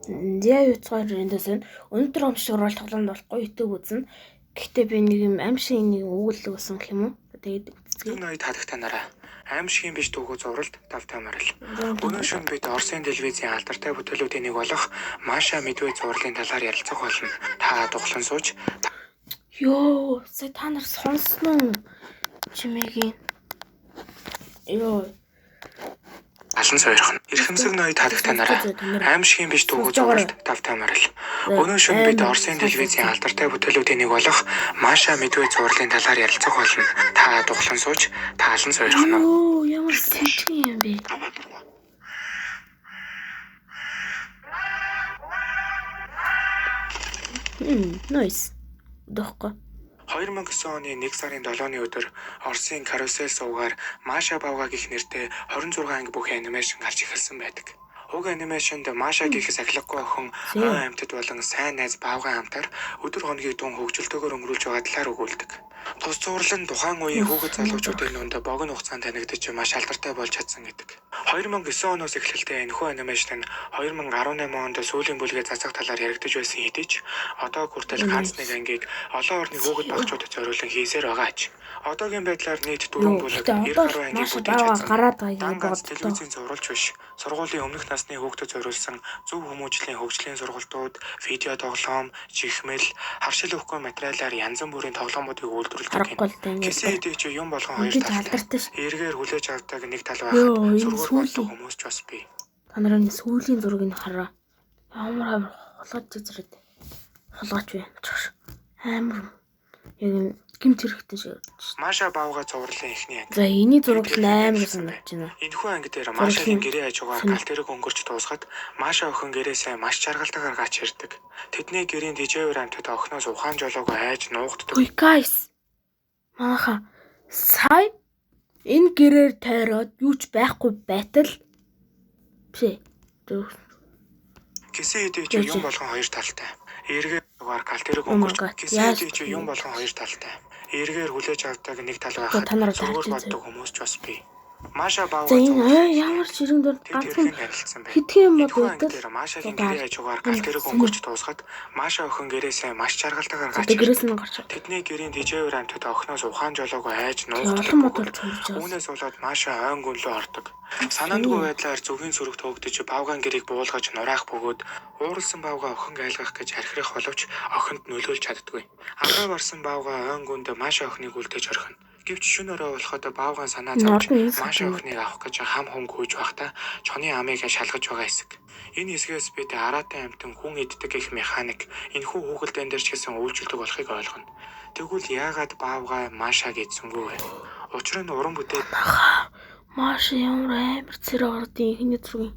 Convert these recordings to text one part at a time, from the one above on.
Я юу цааш өнөөдөр өмшиг орол тоглоомд болохгүй YouTube үзнэ. Гэхдээ би нэг юм аимшиг нэг өгүүлэг өгсөн гэх юм уу? Тэгээд үзье. Ноёд хадагтай нараа. Аимшигын биш дүүгөө зурвалд давтамаар л. Өнөө шөнө бид Оросын телевизийн алдартай бүтээлүүдийн нэг болох Маша Медведь зурлалын талаар ярилцах болно. Та дуглан сууж. Йоо, та нар сонсноо чимээгийн. Йоо. Алан сойрхон. Эрхэмсэг ноёд хадагтай нараа. Аимшигын биш дүүгөө зурлалд давтамаар л. Өнөө шөнө бид Оросын телевизийн алдартай бүтээлүүдийн нэг болох Маша Медведь зурлалын талаар ярилцах болно. Та дуглан сууж, та алан сойрхон. Йоо, ямар сэтгэн юм бэ? Nice. Дөхгүй. 2009 оны 1 сарын 7-ны өдөр Оросын карусел сувгаар Маша Бавга гэх нэртэй 26 анги бүх анимашн гарч эхэлсэн байдаг. Уг анимашнд Маша гэх сахилгагүй охин ой амьтад болон сайн найз Бавга хамтар өдөр хоногийг дун хөгжилтэйгээр өнгөрүүлж байгаа талаар өгүүлдэг. Тус зурлал нь тухайн үеийн хүүхэд залуучуудын дунд богино хугацаанд танигдаж маш алдартай болж чадсан гэдэг. 2009 оноос эхлэлтэй энэхүү анимашн нь 2018 онд сүүлийн бүлгээ засах талаар яригдж байсан хэдий ч одоо хүртэл ганц нэг ангийг олон орны хүүхэд багчуудад зориулан хийсээр байгаа ч. Одоогийн байдлаар нийт 4 бүлэг 90 гаруй ангийн бүтээж чадсан. Телевизийн зурвалж биш. Сургуулийн өмнөх насны хүүхдэд зориулсан зөв хүмүүжлийн хөгжлийн сургалтууд, видео тоглоом, чихмэл, харшил өгөхгүй материалаар янз бүрийн тоглоомуудыг үйлдвэрлэдэг. Гэсэн хэдий ч юм болгон хоёр талтай. Эргээр хүлээж авдаг нэг тал байхад сургууль болдог хүмүүс ч бас бий. Та нарын сүүлийн зургийг хараа. Ямар холгож зэрэг. Холгооч вэ? Амар яг гимт хэрэгтэй шиг. Маша Бавга зурлалын эхний анги. За эний зураг амар санагдаж байна. Энэхүү анги дээр Машагийн гэрээ хажуугаар галт тэрэг өнгөрч дуусгаад Маша охин гэрээсээ маш жаргалтайгаар гач ирдэг. Тэдний гэрийн дижээвэр амтад охиноос ухаан жолоогоо айж нуугддаг. Ой guys. Манайха сая энэ гэрээр тайроод юу ч байхгүй байтал би гэсэн хэдий ч юм болгон хоёр талтай. Эргээр дугаар галт тэрэг өнгөрч гэсэн хэдий ч юм болгон хоёр талтай. Эргээр хүлээж авдаг нэг тал байхад сургууль боддог хүмүүс ч бас бий. Маша Бавга ямар ширэн дор ганцхан хитгэн юм бол үүдэл Машагийн гэрээ хажуугаар галт тэрэг өнгөрч дуусгаад Маша охин гэрээсээ маш жаргалтайгаар гарч тэдний гэрийн дижээвэр амтад охиноос ухаан жолоогоо айж нуугддаг. Үүнээс болоод Маша ойн гүнлөө ордог. Санаандгүй байдлаар зүгийн сүрэг төөгдөж Бавгаан гэрийг буулгаж нураах бөгөөд ууралсан Бавга охин айлгах гэж архирах боловч охинд нөлөөлж чаддаггүй. Агаа барсан Бавга ойн гүнд Маша охиныг үлдээж орхино. Гэвч шөнө орой болоход Бавгаан санаа зовж Маша охиныг авах гэж хам хүн гүйж байхдаа чоны амыг шалгаж байгаа хэсэг. Энэ хэсгээс бид араатай амтан хүн иддэг гэх механик энэхүү хүүхэлдэйн дээр ч гэсэн үйлчлдэг болохыг ойлгоно. Тэгвэл яагаад Бавга Машаг эзсэнгүй вэ? Учир нь уран бүтээл Маша ямар амар цэрэг ордын ихний зургийн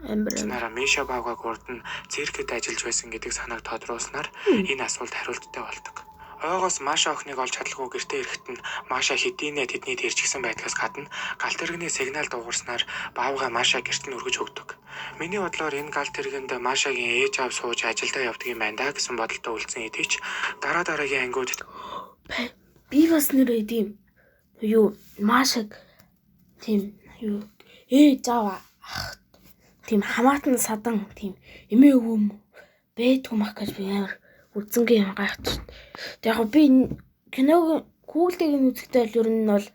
Амбар Миша Бавгаг урд нь циркэд ажиллаж байсан гэдэг санааг тодруулснаар энэ асуулт хариулттай болдог. Ойгоос Маша охиныг олж чадлагүй гэртээ ирэхэд нь Маша хэдийнэ тэдний дэрчгсэн байдгаас гадна галт тэрэгний сигнал дуугарснаар Бавга Маша гэрт нь өргөж өгдөг. Миний бодлоор энэ галт тэрэгэнд Машагийн ээж аав сууж ажилдаа явдаг юм байна да гэсэн бодолтой үлдсэн хэдий ч дараагийн ангиуд би бас нэр эдэм юу Машаг тийм юу ээж аав тийм хамаатан садан тийм эмээ өвөм бэдгүй мах гэж би амар үзэнгийн юм гайхаж. Тэг яг би киног Google-ийг нь үзэхдээ л ер нь бол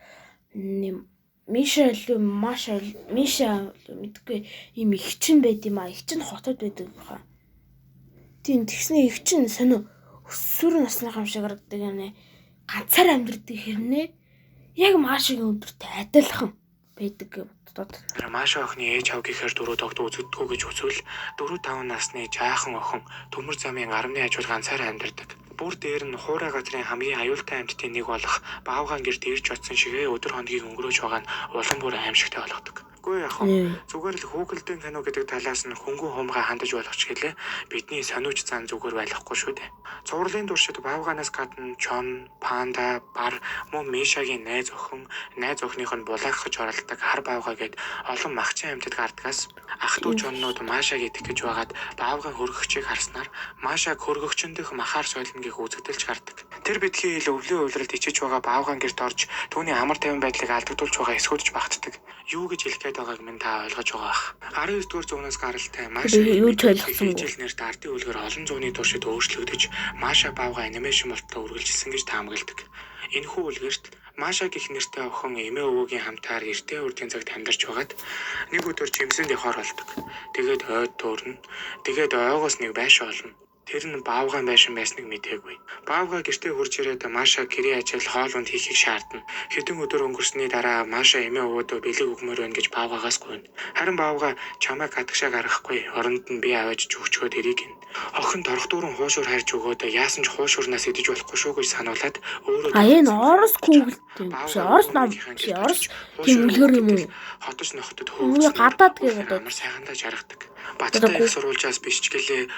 Миша мэдгүй юм их чин байд юм а. Их чин хотод байдаг баха. Тийм тэгснэ их чин сонио өсвөр насны юм шиг харагддаг юм. Ганцаар амьдрдаг хэрнээ яг Машагийн өдөртэй адилхан байдаг боддод. Маша охины ээж аав гэхээр дөрөв тогт үзэгдгүй гэж үзвэл 4-5 насны жаахан охин төмөр замын 10-ны хажууд ганцаараа амьдардаг. Бүр дээр нь хуурай газрын хамгийн аюултай амьтдын нэг болох Бавгаан гэрт ирж очсон шигээ өдөр хоногийг өнгөрөөж байгаа нь улам бүр аимшигтай болгодог. Үгүй яг зүгээр л хүүхэлдэйн кино гэдэг талаас нь хөнгөн хуумгаа хандаж болох ч гэлээ бидний сониуч зан зүгээр байхгүй шүү дээ. Цувралын туршид Бавгаанаас гадна Чон, Панда, Бар мөн Мишагийн найз охин найз охиных нь булаахж оролдог хар Бавга гэд олон махчин амьтад гардгаас ах トゥ Чоннууд Машаг идэх гэж байгаад Бавгаан хөргөгчийг харснаар Машаг хөргөгчөн дэх махаар сойлно гэх үзэгдэлж гардаг. Тэр бидхий өвлийн уйлралд ичиж байгаа Бавгаан гэрт орж түүний амар тайван байдлыг алдагдуулж байгаа эсгүүдж багтдаг. Юу гэж хэлэх гээд хэлээд байгааг минь та ойлгож байгаа ах. 19-р зуунаас гаралтай Маша юу ч ойлгосон жил нэрт ардын үлгэр олон зууны туршид өөрчлөгдөж Маша Баавга анимашн болтол үргэлжилсэн гэж таамагладаг. Энэхүү үлгэрт Маша гэх нэртэй охин эмээ өвөөгийн хамтаар эртний урдын цагт амьдарч байгаад нэг өдөр жимсэнд явахаар болдог. Тэгээд ойд туурна. Тэгээд ойгоос нэг байшин олно. Тэр нь Баавгаан байшин байсныг мэдээгүй. Баавга гэртээ хурж ирээд Маша гэрээ ажил хоол унд хийхийг шаардна. Хэдэн өдөр өнгөрсний дараа Маша эмээ өвөөдөө бэлэг өгмөр байна гэж Баавгаагаас гуйна. Харин Баавга чамайг гадагшаа гаргахгүй. Оронд нь би авааж өгчгөөд ирийг гин. Охин торох дүүрэн хуушуур харж өгөөд яасан ч хуушуурнаас идэж болохгүй шүү гэж сануулад өөрөө энэ орос Google-тэй биш орос ном биш орос тийм үлгэр юм уу? хотос нохтод гадаад гэдэг амар сайхандаа жаргадаг. Баттай их сурвалжаас биш ч гэлээ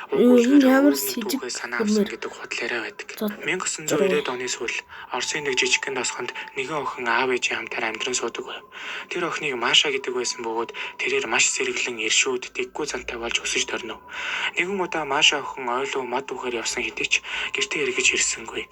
ямар сэжиг санаа авсан гэдэг худлаараа байдаг. 1990-ад оны сүүл Оросын нэг жижигхэн тосгонд нэгэн охин аав ээжийн хамтаар амьдран суудаг байв. Тэр охиныг Маша гэдэг байсан бөгөөд тэрээр маш сэргэлэн иршүүд дэггүй зантай болж өсөж төрнөв. Нэгэн удаа Маша охин ойлоо мод үхээр явсан хэдий ч гэртээ эргэж ирсэнгүй.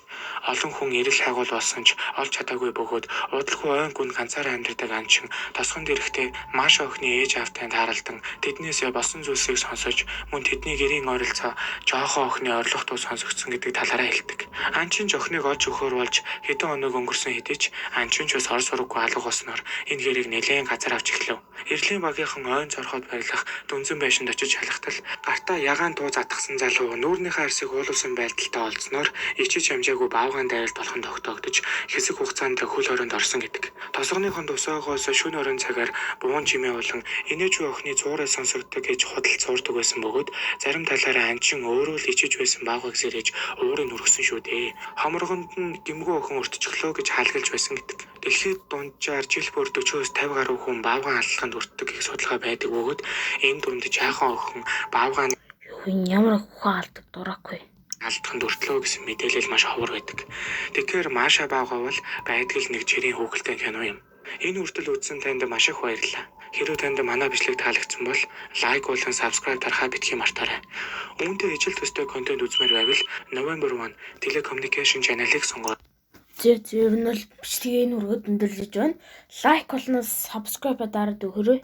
Олон хүн ирэл хайгуул болсон ч олж чадаагүй бөгөөд удалгүй ойн гүн ганцаараа амьдардаг анчин тосгонд ирэхдээ Маша охины ээж аавтай тааралдан тэднээс болсон зүйлсийг сонсож мөн тэдний гэрийн ойролцоо жоохон охины орлого туу сонсогдсон гэдэг талаараа хэлдэг. Анчин ч охиныг олж өгөхөр болж хэдэн өнөг өнгөрсөн хэдий ч анчин ч бас ор сургаггүй алга болсноор энэ гэрийг нэлээд газар авч эхлэв. Эрлийн багийнхан ойн цорхоод барилах дүнзэн байшинд очиж халахтал гартаа ягаан туу затгсан залуу нүүрнийхээ арсыг уулуулсан байдалтай олдсноор ичиж амжаагүй Баавгаан дайралт болох нь тогтоогдож хэсэг хугацаанд хөл хорионд орсон гэдэг. Тосгоныхон тусаагоос шөнө орон цагаар буун чимээ болон инээжүү охины цуурай сонсогддог гэж худалд цуурдаг байсан бөгөөд зарим талаараа анчин өөрөө л ичиж байсан Баавгаг сэрэж уурыг нүргсэн шүү дээ. Хомрогонд нь гимгүү охин өртчихлөө гэж хаалгалж байсан гэдэг. Дэлхийд дунджаар жил бүр 40-оос 50 гаруй хүн Баавгаан аллаханд өртдөг гэх судалгаа байдаг бөгөөд энэ дунд жаахан охин Баавгаан ямар ухаан алдаг дураагүй. алдаханд өртлөө гэсэн мэдээлэл маш ховор байдаг. Тэгэхээр Маша Баавга бол байдаг л нэг жирийн хүүхэлтэй кино юм. Энэ хүртэл үзсэн танд маш их баярлалаа. Хэрвээ танд манай бичлэг таалагдсан бол лайк болон subscribe дарахаа битгий мартаарай. Үүнтэй ижил төстэй контент үзмээр байвал November 1 Telecommunication channel-ыг сонгоо. Ер нь л бичлэгийг нүргэд өндөрлөж байна. Лайк болон subscribe дараад өгөөрэй.